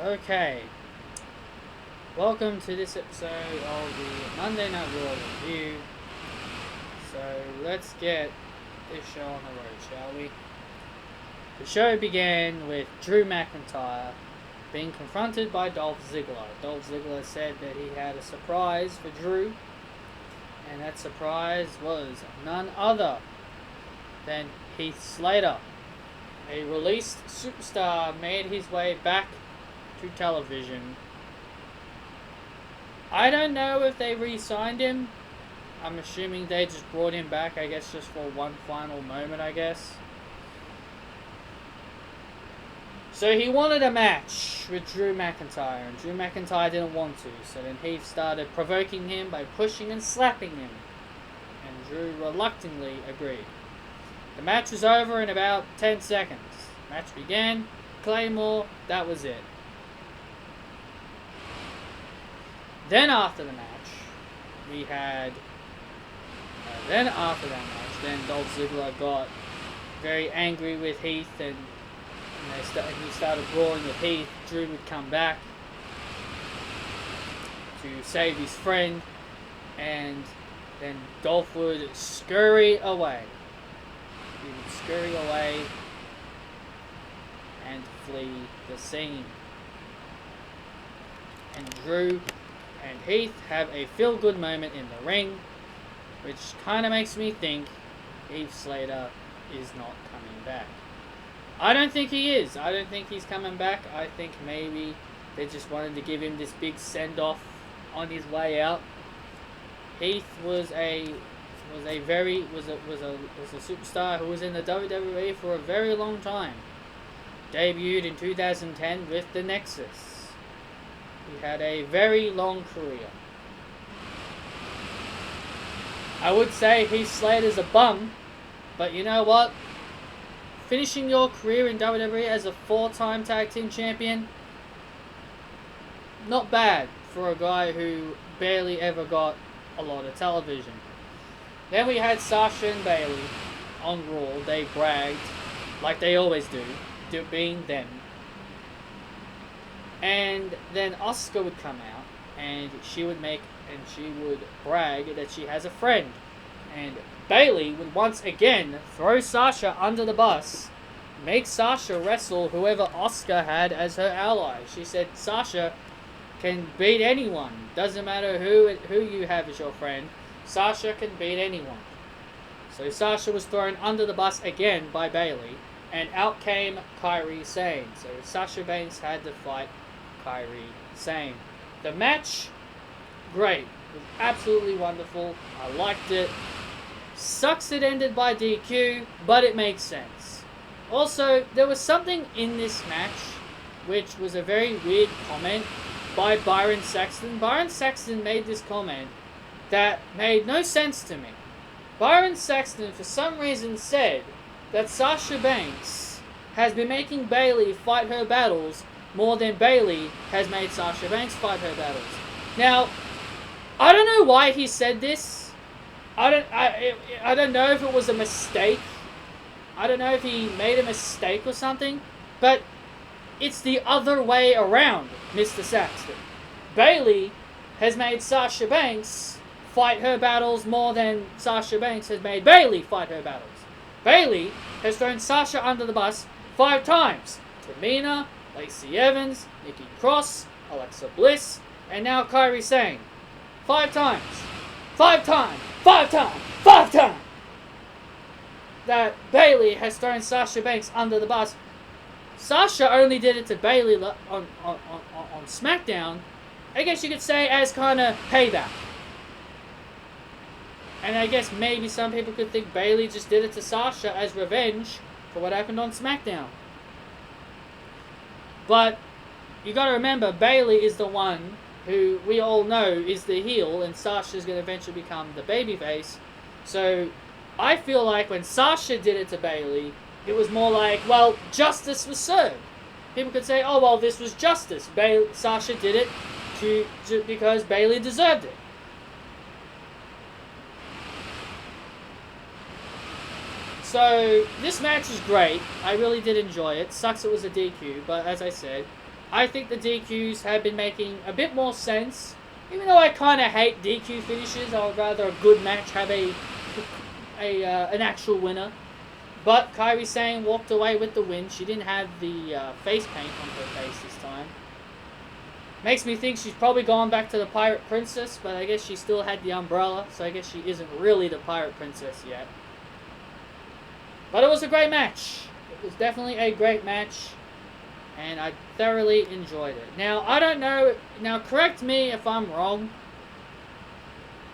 Okay. Welcome to this episode of the Monday Night Raw review. So let's get this show on the road, shall we? The show began with Drew McIntyre being confronted by Dolph Ziggler. Dolph Ziggler said that he had a surprise for Drew, and that surprise was none other than Heath Slater. A released superstar made his way back to television. I don't know if they re-signed him. I'm assuming they just brought him back, I guess, just for one final moment, I guess. So he wanted a match with Drew McIntyre, and Drew McIntyre didn't want to. So then Heath started provoking him by pushing and slapping him, and Drew reluctantly agreed. The match was over in about 10 seconds. Match began, Claymore, that was it. Then after the match, we had... then after that match, then Dolph Ziggler got very angry with Heath, and he started brawling with Heath. Drew would come back to save his friend, and then Dolph would scurry away. He would scurry away and flee the scene. And Drew and Heath have a feel-good moment in the ring, which kind of makes me think Heath Slater is not coming back. I don't think he is. I don't think he's coming back. I think maybe they just wanted to give him this big send-off on his way out. Heath was a superstar who was in the WWE for a very long time. Debuted in 2010 with the Nexus. He had a very long career. I would say Heath Slater's a bum, but you know what? Finishing your career in WWE as a 4-time tag team champion, not bad for a guy who barely ever got a lot of television. Then we had Sasha and Bayley on Raw. They bragged, like they always do, being them. And then Asuka would come out, and she would brag that she has a friend. And Bayley would once again throw Sasha under the bus, make Sasha wrestle whoever Asuka had as her ally. She said Sasha can beat anyone. Doesn't matter who you have as your friend. Sasha can beat anyone. So Sasha was thrown under the bus again by Bayley, and out came Kairi Sane. So Sasha Banks had to fight Kairi Sane. The match, great. It was absolutely wonderful. I liked it. Sucks it ended by DQ, but it makes sense. Also, there was something in this match which was a very weird comment by Byron Saxton. Byron Saxton made this comment that made no sense to me. Byron Saxton, for some reason, said that Sasha Banks has been making Bayley fight her battles more than Bayley has made Sasha Banks fight her battles. Now, I don't know why he said this. I don't know if it was a mistake. I don't know if he made a mistake or something. But it's the other way around, Mr. Saxton. Bayley has made Sasha Banks fight her battles more than Sasha Banks has made Bayley fight her battles. Bayley has thrown Sasha under the bus 5 times. Tamina, Lacey Evans, Nikki Cross, Alexa Bliss, and now Kairi Sane. 5 times. 5 times. 5 times. 5 times. That Bayley has thrown Sasha Banks under the bus. Sasha only did it to Bayley on SmackDown. I guess you could say as kind of payback. And I guess maybe some people could think Bayley just did it to Sasha as revenge for what happened on SmackDown. But you gotta remember, Bayley is the one who we all know is the heel, and Sasha's gonna eventually become the babyface. So I feel like when Sasha did it to Bayley, it was more like, well, justice was served. People could say, oh, well, this was justice. Sasha did it because Bayley deserved it. So, this match is great. I really did enjoy it. Sucks it was a DQ, but as I said, I think the DQs have been making a bit more sense. Even though I kind of hate DQ finishes, I would rather a good match have an actual winner. But Kairi Sane walked away with the win. She didn't have the face paint on her face this time. Makes me think she's probably gone back to the Pirate Princess, but I guess she still had the umbrella, so I guess she isn't really the Pirate Princess yet. But it was a great match. It was definitely a great match, and I thoroughly enjoyed it. Now, I don't know. Now, correct me if I'm wrong.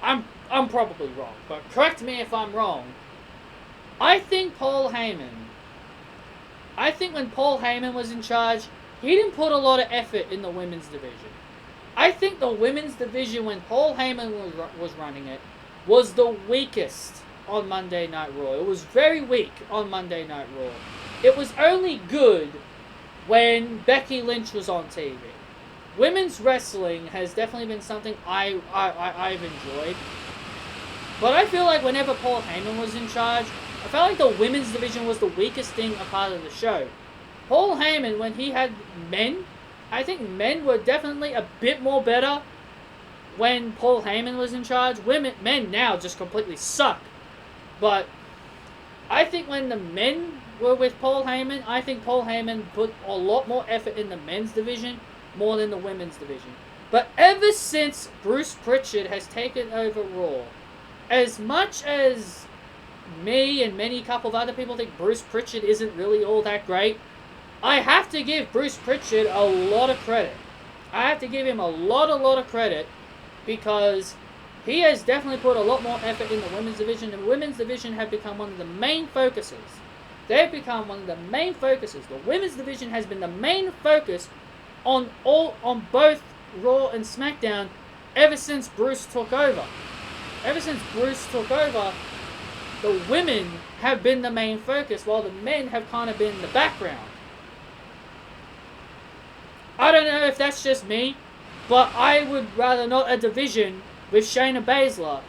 I'm probably wrong, but correct me if I'm wrong. I think when Paul Heyman was in charge, he didn't put a lot of effort in the women's division. I think the women's division, when Paul Heyman was running it, was the weakest on Monday Night Raw. It was very weak on Monday Night Raw. It was only good when Becky Lynch was on TV. Women's wrestling has definitely been something I've enjoyed. But I feel like whenever Paul Heyman was in charge, I felt like the women's division was the weakest thing a part of the show. Paul Heyman, when he had men, I think men were definitely a bit more better when Paul Heyman was in charge. Men now just completely suck. But I think when the men were with Paul Heyman, I think Paul Heyman put a lot more effort in the men's division more than the women's division. But ever since Bruce Pritchard has taken over Raw, as much as me and many couple of other people think Bruce Pritchard isn't really all that great, I have to give Bruce Pritchard a lot of credit. I have to give him a lot of credit because he has definitely put a lot more effort in the women's division. The women's division have become one of the main focuses. They've become one of the main focuses. The women's division has been the main focus on both Raw and SmackDown ever since Bruce took over. Ever since Bruce took over, the women have been the main focus while the men have kind of been the background. I don't know if that's just me, but I would rather not a division with Shayna Baszler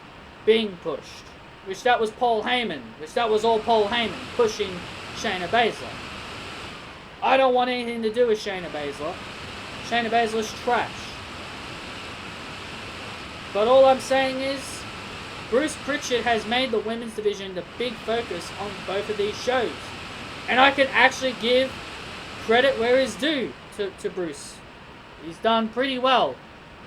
being pushed. Which that was Paul Heyman. Which that was all Paul Heyman pushing Shayna Baszler. I don't want anything to do with Shayna Baszler. Shayna Baszler's trash. But all I'm saying is, Bruce Pritchard has made the women's division the big focus on both of these shows. And I can actually give credit where it's due to Bruce. He's done pretty well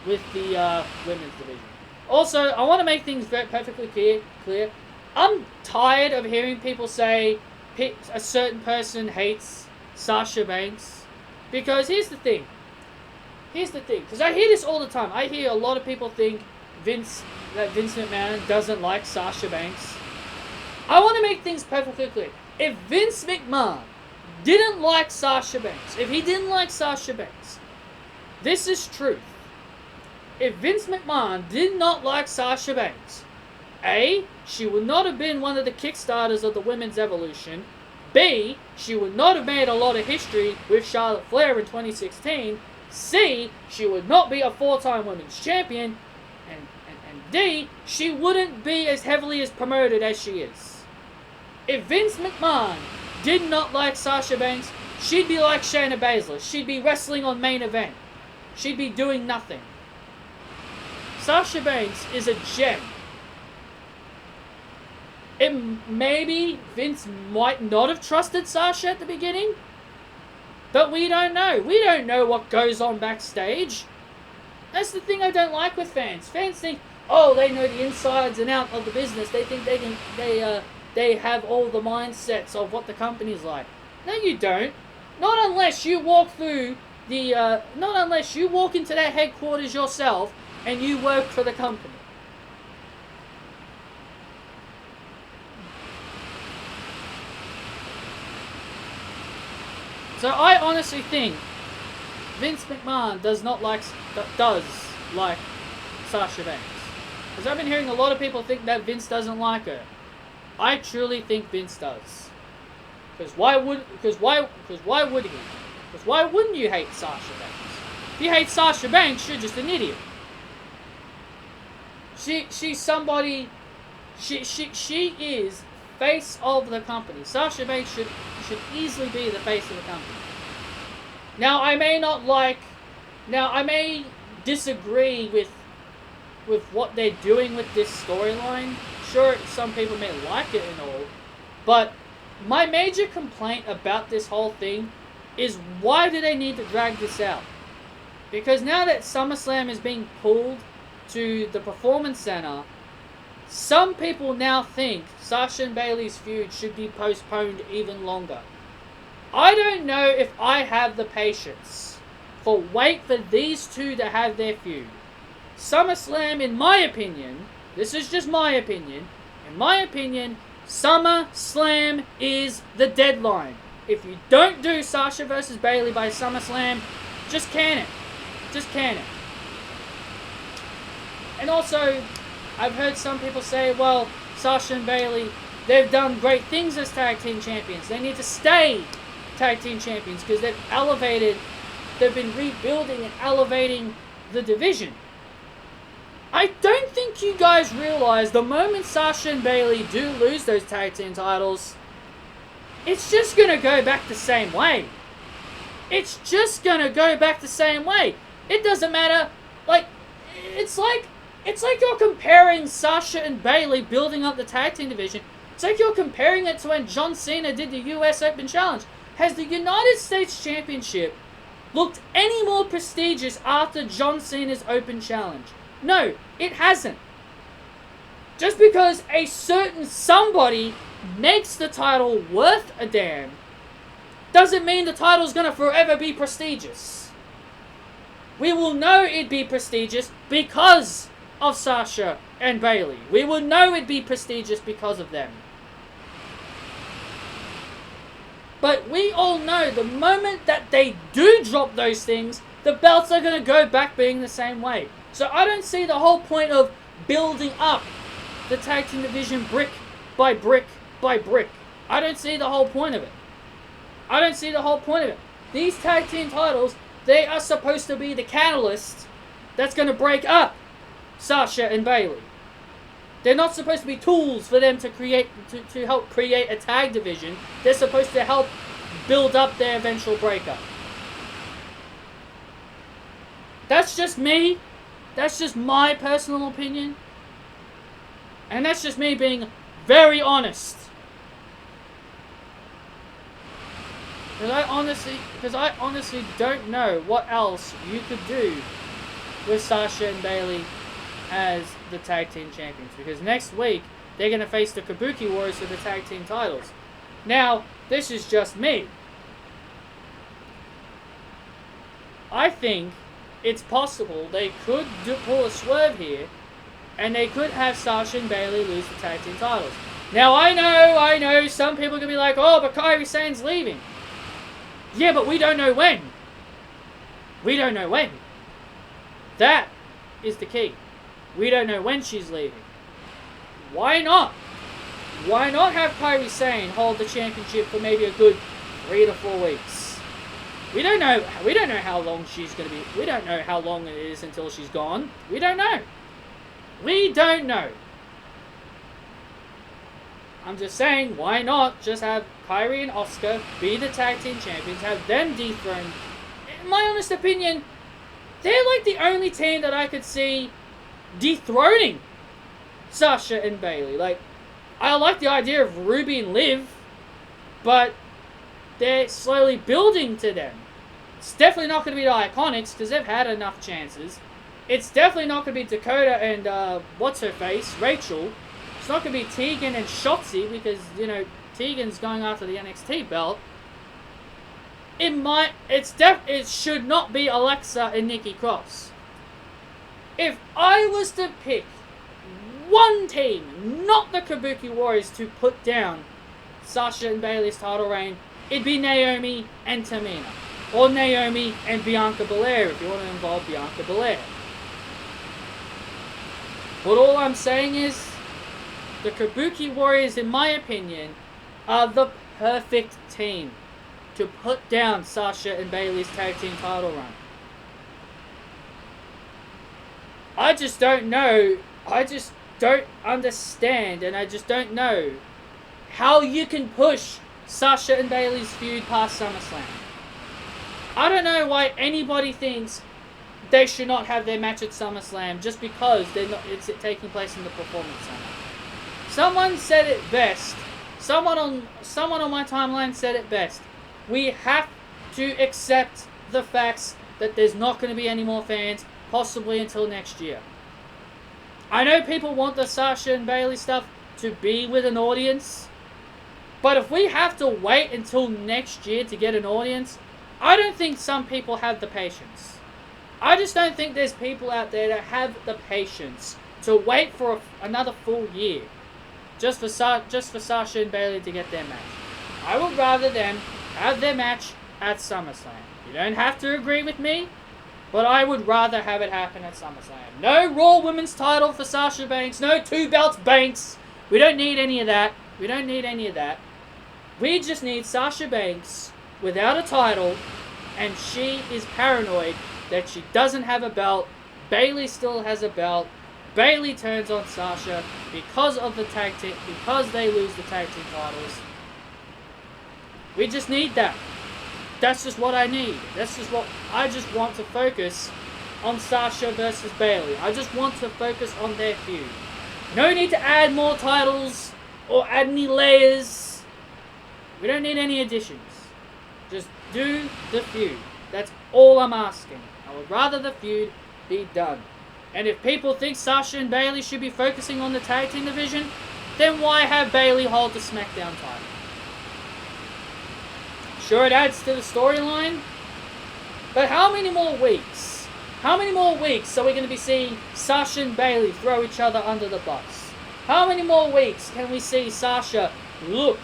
with the women's division. Also, I want to make things perfectly clear. I'm tired of hearing people say a certain person hates Sasha Banks. Because here's the thing. Because I hear this all the time. I hear a lot of people think Vince McMahon doesn't like Sasha Banks. I want to make things perfectly clear. If Vince McMahon didn't like Sasha Banks, this is truth. If Vince McMahon did not like Sasha Banks, A, she would not have been one of the kickstarters of the women's evolution. B, she would not have made a lot of history with Charlotte Flair in 2016. C, she would not be a 4-time women's champion. And D, she wouldn't be as heavily as promoted as she is. If Vince McMahon did not like Sasha Banks, she'd be like Shayna Baszler. She'd be wrestling on main event. She'd be doing nothing. Sasha Banks is a gem. Maybe Vince might not have trusted Sasha at the beginning, but we don't know. We don't know what goes on backstage. That's the thing I don't like with fans. Fans think, oh, they know the insides and out of the business. They think they have all the mindsets of what the company's like. No, you don't. Not unless you walk into their headquarters yourself and you work for the company. So I honestly think Vince McMahon does like Sasha Banks. Because I've been hearing a lot of people think that Vince doesn't like her. I truly think Vince does. Because why wouldn't he? Because why wouldn't you hate Sasha Banks? If you hate Sasha Banks, you're just an idiot. She's somebody. She is face of the company. Sasha Banks should easily be the face of the company. Now, I may disagree with what they're doing with this storyline. Sure, some people may like it and all, but my major complaint about this whole thing is, why do they need to drag this out? Because now that SummerSlam is being pulled to the Performance Center, some people now think Sasha and Bayley's feud should be postponed even longer. I don't know if I have the patience for wait for these two to have their feud. SummerSlam, in my opinion, this is just my opinion, in my opinion, SummerSlam is the deadline. If you don't do Sasha versus Bayley by SummerSlam, just can it. Just can it. And also, I've heard some people say, well, Sasha and Bayley, they've done great things as tag team champions. They need to stay tag team champions because they've been rebuilding and elevating the division. I don't think you guys realize the moment Sasha and Bayley do lose those tag team titles, it's just going to go back the same way. It's just going to go back the same way. It doesn't matter. It's like you're comparing Sasha and Bayley building up the tag team division. It's like you're comparing it to when John Cena did the US Open Challenge. Has the United States Championship looked any more prestigious after John Cena's Open Challenge? No, it hasn't. Just because a certain somebody makes the title worth a damn doesn't mean the title's gonna forever be prestigious. We will know it'd be prestigious because of Sasha and Bayley. We will know it'd be prestigious because of them. But we all know the moment that they do drop those things, the belts are going to go back being the same way. So I don't see the whole point of building up the tag team division brick by brick by brick. I don't see the whole point of it. I don't see the whole point of it. These tag team titles, they are supposed to be the catalyst that's going to break up Sasha and Bayley. They're not supposed to be tools for them to help create a tag division. They're supposed to help build up their eventual breakup. That's just me. That's just my personal opinion. And that's just me being very honest. Because I honestly don't know what else you could do with Sasha and Bayley as the tag team champions, because next week they're going to face the Kabuki Warriors for the tag team titles. Now, this is just me. I think it's possible they could pull a swerve here, and they could have Sasha and Bayley lose the tag team titles. Now, I know, some people are going to be like, oh, but Kairi Sane's leaving. Yeah, but we don't know when. We don't know when. That is the key. We don't know when she's leaving. Why not? Why not have Kairi Sane hold the championship for maybe a good 3 to 4 weeks? We don't know how long she's going to be. We don't know how long it is until she's gone. We don't know. We don't know. I'm just saying, why not just have Kairi and Asuka be the tag team champions, have them dethroned. In my honest opinion, they're like the only team that I could see dethroning Sasha and Bayley. Like, I like the idea of Ruby and Liv, but they're slowly building to them. It's definitely not going to be the Iconics, because they've had enough chances. It's definitely not going to be Dakota and, what's-her-face, Rachel. It's not going to be Tegan and Shotzi, because, Tegan's going after the NXT belt. It should not be Alexa and Nikki Cross. If I was to pick one team, not the Kabuki Warriors, to put down Sasha and Bayley's title reign, it'd be Naomi and Tamina. Or Naomi and Bianca Belair, if you want to involve Bianca Belair. But all I'm saying is, the Kabuki Warriors, in my opinion, are the perfect team to put down Sasha and Bayley's tag team title run. I just don't know. I just don't understand, and I just don't know how you can push Sasha and Bayley's feud past SummerSlam. I don't know why anybody thinks they should not have their match at SummerSlam just because it's taking place in the Performance Center. Someone said it best. Someone on my timeline said it best. We have to accept the facts that there's not going to be any more fans, possibly until next year. I know people want the Sasha and Bayley stuff to be with an audience, but if we have to wait until next year to get an audience, I don't think some people have the patience. I just don't think there's people out there that have the patience to wait for another full year just for Sasha and Bayley to get their match. I would rather them have their match at SummerSlam. You don't have to agree with me, but I would rather have it happen at SummerSlam. No Raw Women's title for Sasha Banks. No 2 belts Banks. We don't need any of that. We don't need any of that. We just need Sasha Banks without a title, and she is paranoid that she doesn't have a belt. Bayley still has a belt. Bayley turns on Sasha because of the tag team, because they lose the tag team titles. We just need that. That's just what I need. That's just what I just want to focus on Sasha versus Bayley. I just want to focus on their feud. No need to add more titles or add any layers. We don't need any additions. Just do the feud. That's all I'm asking. I would rather the feud be done. And if people think Sasha and Bayley should be focusing on the tag team division, then why have Bayley hold the SmackDown title? Sure, it adds to the storyline, but how many more weeks? How many more weeks are we going to be seeing Sasha and Bayley throw each other under the bus? How many more weeks can we see Sasha look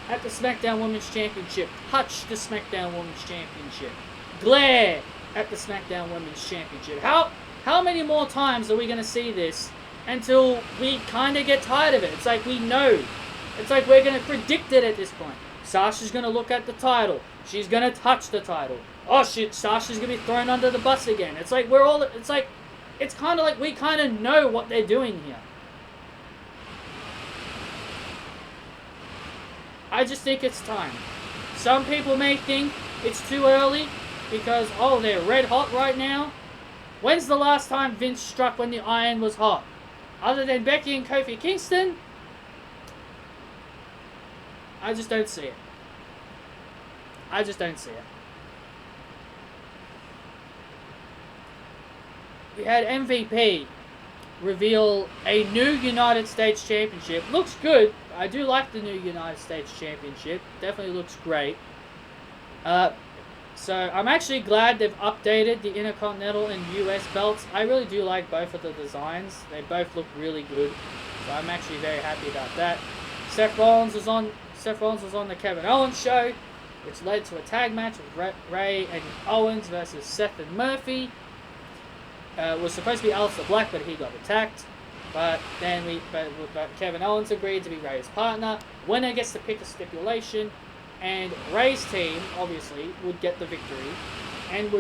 at the SmackDown Women's Championship, touch the SmackDown Women's Championship, glare at the SmackDown Women's Championship? How many more times are we going to see this until we kind of get tired of it? It's like we know. It's like we're going to predict it at this point. Sasha's going to look at the title. She's going to touch the title. Oh shit, Sasha's going to be thrown under the bus again. It's like it's kind of like we kind of know what they're doing here. I just think it's time. Some people may think it's too early because, oh, they're red hot right now. When's the last time Vince struck when the iron was hot? Other than Becky and Kofi Kingston? I just don't see it. I just don't see it. We had MVP reveal a new United States Championship. Looks good. I do like the new United States Championship. Definitely looks great. So I'm actually glad they've updated the Intercontinental and US belts. I really do like both of the designs. They both look really good. So I'm actually very happy about that. Seth Rollins was on the Kevin Owens show, which led to a tag match with Ray and Owens versus Seth and Murphy. It was supposed to be Aleister Black, but he got attacked. But then Kevin Owens agreed to be Ray's partner. Winner gets to pick a stipulation, and Ray's team obviously would get the victory, and Ray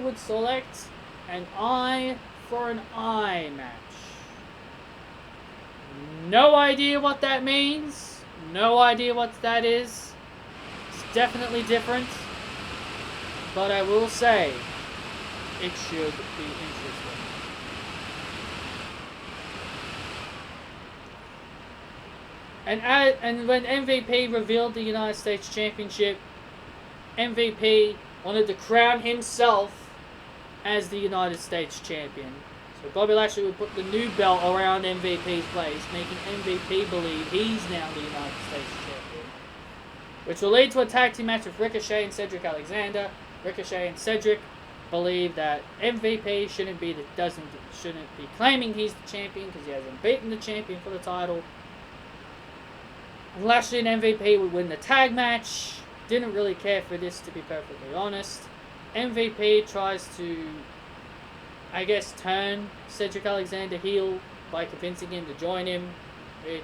would select an eye for an eye match. No idea what that means. No idea what that is. It's definitely different. But I will say, it should be interesting. And when MVP revealed the United States Championship, MVP wanted to crown himself as the United States Champion. So Bobby Lashley would put the new belt around MVP's place, making MVP believe he's now the United States Champion. Which will lead to a tag team match with Ricochet and Cedric Alexander. Ricochet and Cedric believe that MVP shouldn't be claiming he's the champion because he hasn't beaten the champion for the title. And Lashley and MVP would win the tag match. Didn't really care for this, to be perfectly honest. MVP tries to, I guess, turn Cedric Alexander heel by convincing him to join him, which...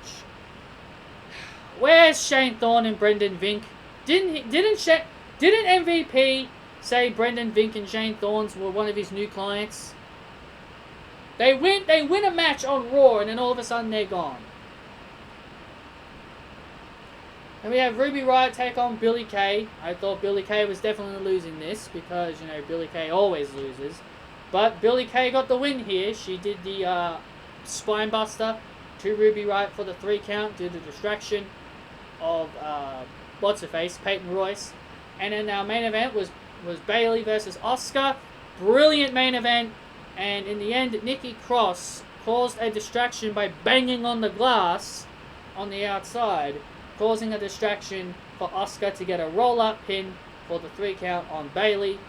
Where's Shane Thorne and Brendan Vink? Didn't MVP say Brendan Vink and Shane Thorne were one of his new clients? They win a match on Raw and then all of a sudden they're gone. And we have Ruby Riott take on Billie Kay. I thought Billie Kay was definitely losing this because, you know, Billie Kay always loses. But Billie Kay got the win here. She did the spine buster to Ruby Riott for the 3 count due to the distraction of what's-her-face, Peyton Royce. And then our main event was Bayley versus Asuka. Brilliant main event. And in the end, Nikki Cross caused a distraction by banging on the glass on the outside, causing a distraction for Asuka to get a roll-up pin for the 3 count on Bayley.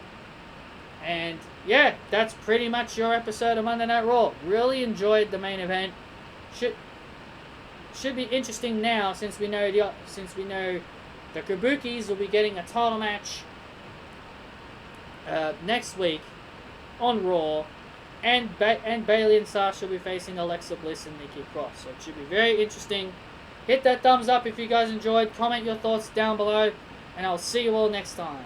And yeah, that's pretty much your episode of Monday Night Raw. Really enjoyed the main event. Should be interesting now since we know the Kabukis will be getting a title match next week on Raw, and Bayley and Sasha will be facing Alexa Bliss and Nikki Cross. So it should be very interesting. Hit that thumbs up if you guys enjoyed. Comment your thoughts down below, and I'll see you all next time.